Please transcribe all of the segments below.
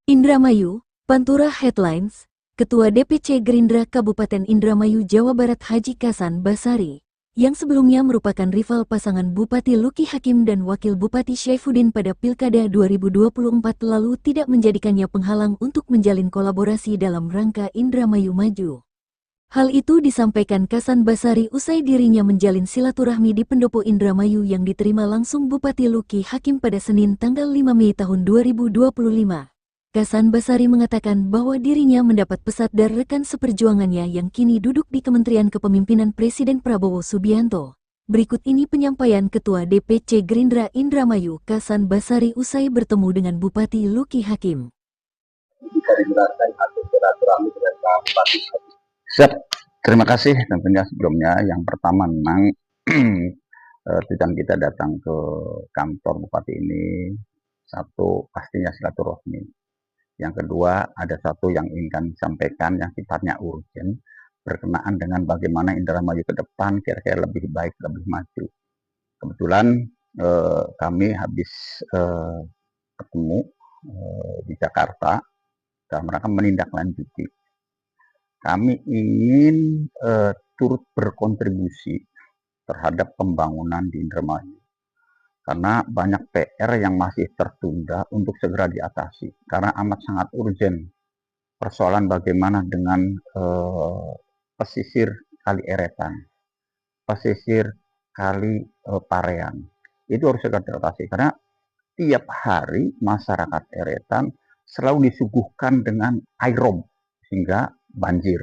Indramayu, Pantura Headlines, Ketua DPC Gerindra Kabupaten Indramayu Jawa Barat Haji Kasan Basari, yang sebelumnya merupakan rival pasangan Bupati Luki Hakim dan Wakil Bupati Syaifuddin pada Pilkada 2024 lalu tidak menjadikannya penghalang untuk menjalin kolaborasi dalam rangka Indramayu Maju. Hal itu disampaikan Kasan Basari usai dirinya menjalin silaturahmi di Pendopo Indramayu yang diterima langsung Bupati Luki Hakim pada Senin tanggal 5 Mei tahun 2025. Kasan Basari mengatakan bahwa dirinya mendapat pesan dari rekan seperjuangannya yang kini duduk di Kementerian Kepemimpinan Presiden Prabowo Subianto. Berikut ini penyampaian Ketua DPC Gerindra Indramayu Kasan Basari usai bertemu dengan Bupati Luki Hakim. Bisa dijelaskan hasil silaturahmi dengan Pak Bupati. Siap, terima kasih tentunya sebelumnya. Yang pertama memang tujuan kita datang ke kantor Bupati ini, satu pastinya silaturahmi. Yang kedua, ada satu yang ingin kami sampaikan yang sifatnya urgent, berkenaan dengan bagaimana Indramayu ke depan kira-kira lebih baik, lebih maju. Kebetulan kami habis ketemu di Jakarta dan mereka menindaklanjuti. Kami ingin turut berkontribusi terhadap pembangunan di Indramayu. Karena banyak PR yang masih tertunda untuk segera diatasi. Karena amat sangat urgent persoalan bagaimana dengan pesisir Kali Eretan, pesisir Kali Parean. Itu harus segera diatasi. Karena tiap hari masyarakat Eretan selalu disuguhkan dengan air rob sehingga banjir.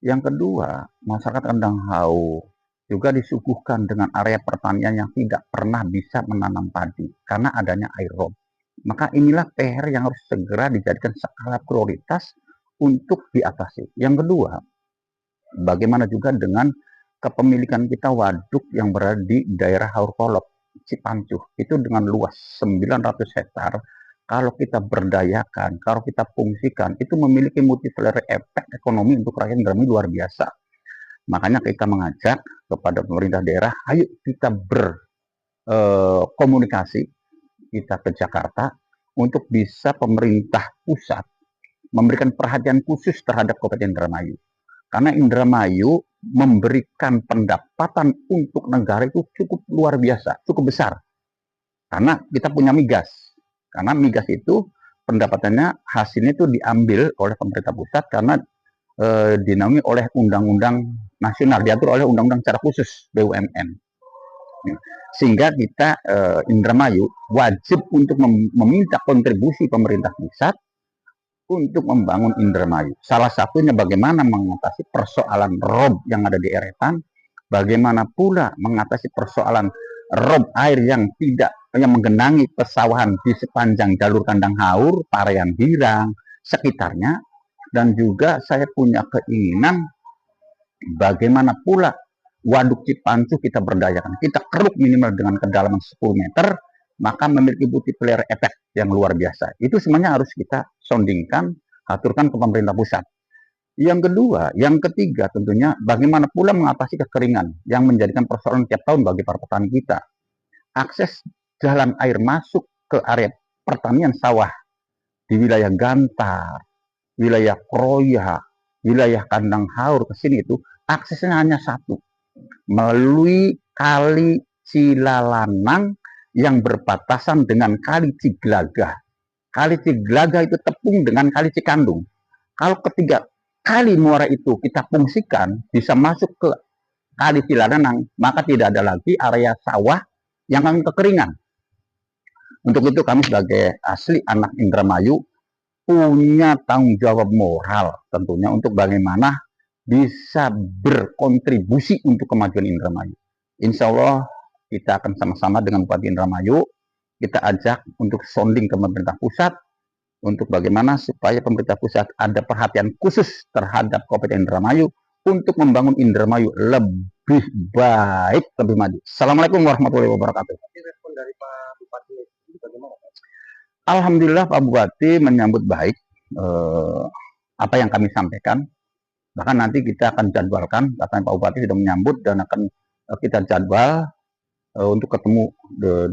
Yang kedua, masyarakat Kendang Haur juga disuguhkan dengan area pertanian yang tidak pernah bisa menanam padi karena adanya air rob. Maka inilah PR yang harus segera dijadikan skala prioritas untuk diatasi. Yang kedua, bagaimana juga dengan kepemilikan kita waduk yang berada di daerah Haur Kolok, Cipancuh. Itu dengan luas 900 hektar. Kalau kita berdayakan, kalau kita fungsikan, itu memiliki multiplier efek ekonomi untuk rakyat Indramayu luar biasa. Makanya kita mengajak kepada pemerintah daerah, ayo kita berkomunikasi, kita ke Jakarta, untuk bisa pemerintah pusat memberikan perhatian khusus terhadap Kabupaten Indramayu. Karena Indramayu memberikan pendapatan untuk negara itu cukup luar biasa, cukup besar. Karena kita punya migas. Karena migas itu pendapatannya hasilnya itu diambil oleh pemerintah pusat karena dinaungi oleh undang-undang nasional, diatur oleh undang-undang secara khusus BUMN. Sehingga kita Indramayu wajib untuk meminta kontribusi pemerintah pusat untuk membangun Indramayu. Salah satunya bagaimana mengatasi persoalan rob yang ada di Eretan, bagaimana pula mengatasi persoalan rob air yang menggenangi pesawahan di sepanjang jalur Kandang Haur, Parean Girang, sekitarnya. Dan juga saya punya keinginan bagaimana pula waduk Cipancuh kita berdayakan. Kita keruk minimal dengan kedalaman 10 meter, maka memiliki multiplier efek yang luar biasa. Itu semuanya harus kita soundingkan, aturkan ke pemerintah pusat. Yang kedua, yang ketiga tentunya bagaimana pula mengatasi kekeringan yang menjadikan persoalan tiap tahun bagi para petani kita. Akses jalan air masuk ke area pertanian sawah di wilayah Gantar, wilayah Kroya, wilayah Kandang Haur ke sini itu aksesnya hanya satu, melalui Kali Cilalanang yang berbatasan dengan Kali Ciglagah. Kali Ciglagah itu tepung dengan Kali Cikandung. Kalau ketiga kali muara itu kita fungsikan bisa masuk ke Kali Cilalanang, maka tidak ada lagi area sawah yang akan kekeringan. Untuk itu kami sebagai asli anak Indramayu punya tanggung jawab moral tentunya untuk bagaimana bisa berkontribusi untuk kemajuan Indramayu. Insya Allah kita akan sama-sama dengan Bupati Indramayu, kita ajak untuk sounding ke pemerintah pusat, untuk bagaimana supaya pemerintah pusat ada perhatian khusus terhadap Kabupaten Indramayu untuk membangun Indramayu lebih baik, lebih maju. Assalamualaikum warahmatullahi wabarakatuh. Respon dari Pak Bupati bagaimana? Alhamdulillah Pak Bupati menyambut baik apa yang kami sampaikan. Bahkan nanti kita akan jadwalkan, katanya Pak Bupati sudah menyambut dan akan kita jadwal untuk ketemu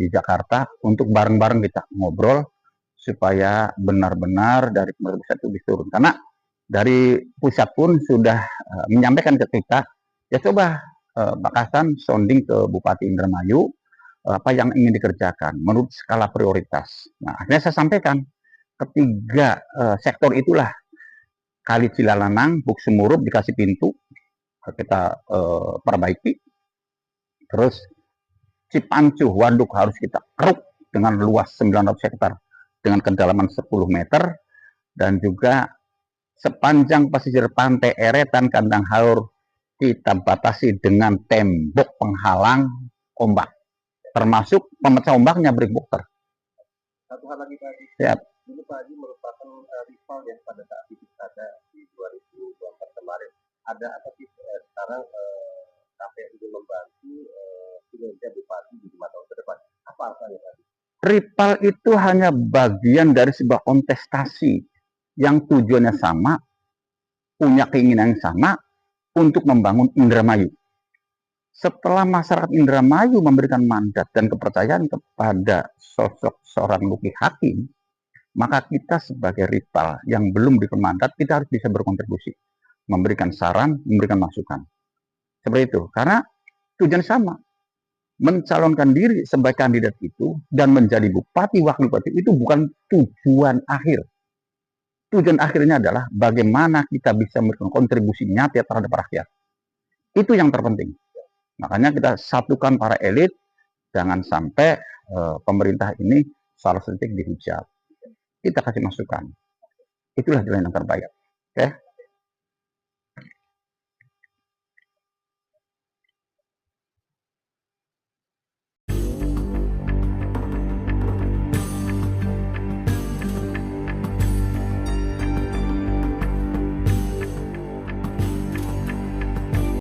di Jakarta, untuk bareng-bareng kita ngobrol supaya benar-benar dari pemerintah pusat itu diturun. Karena dari pusat pun sudah menyampaikan ke kita, ya coba Pak Hasan sounding ke Bupati Indramayu apa yang ingin dikerjakan menurut skala prioritas. Nah, akhirnya saya sampaikan ketiga sektor itulah, Kali Cilalanang, Buk Semurup dikasih pintu, kita perbaiki. Terus Cipancuh, waduk harus kita keruk dengan luas 900 hektar dengan kedalaman 10 meter, dan juga sepanjang pesisir pantai Eretan Kandang Haur kita batasi dengan tembok penghalang ombak, termasuk pemecah ombaknya breakwater. Satu hal lagi Pak Haji, Siap. ini Pak Haji merupakan rival yang pada saat itu ada di 2024 kemarin. Ada apa sih sekarang KPU ingin membantu kinerja Bupati di 5 tahun ke depan? Apa artinya Pak Haji? Rival itu hanya bagian dari sebuah kontestasi yang tujuannya sama, punya keinginan yang sama untuk membangun Indramayu. Setelah masyarakat Indramayu memberikan mandat dan kepercayaan kepada sosok seorang Luki Hakim, maka kita sebagai rival yang belum diberi mandat, kita harus bisa berkontribusi, memberikan saran, memberikan masukan. Seperti itu, karena tujuan sama, mencalonkan diri sebagai kandidat itu dan menjadi bupati, wakil bupati itu bukan tujuan akhir. Tujuan akhirnya adalah bagaimana kita bisa memberikan kontribusi nyata terhadap rakyat. Itu yang terpenting. Makanya kita satukan para elit, jangan sampai pemerintah ini salah sedikit dihujat. Kita kasih masukan. Itulah jalan yang terbaik. Oke?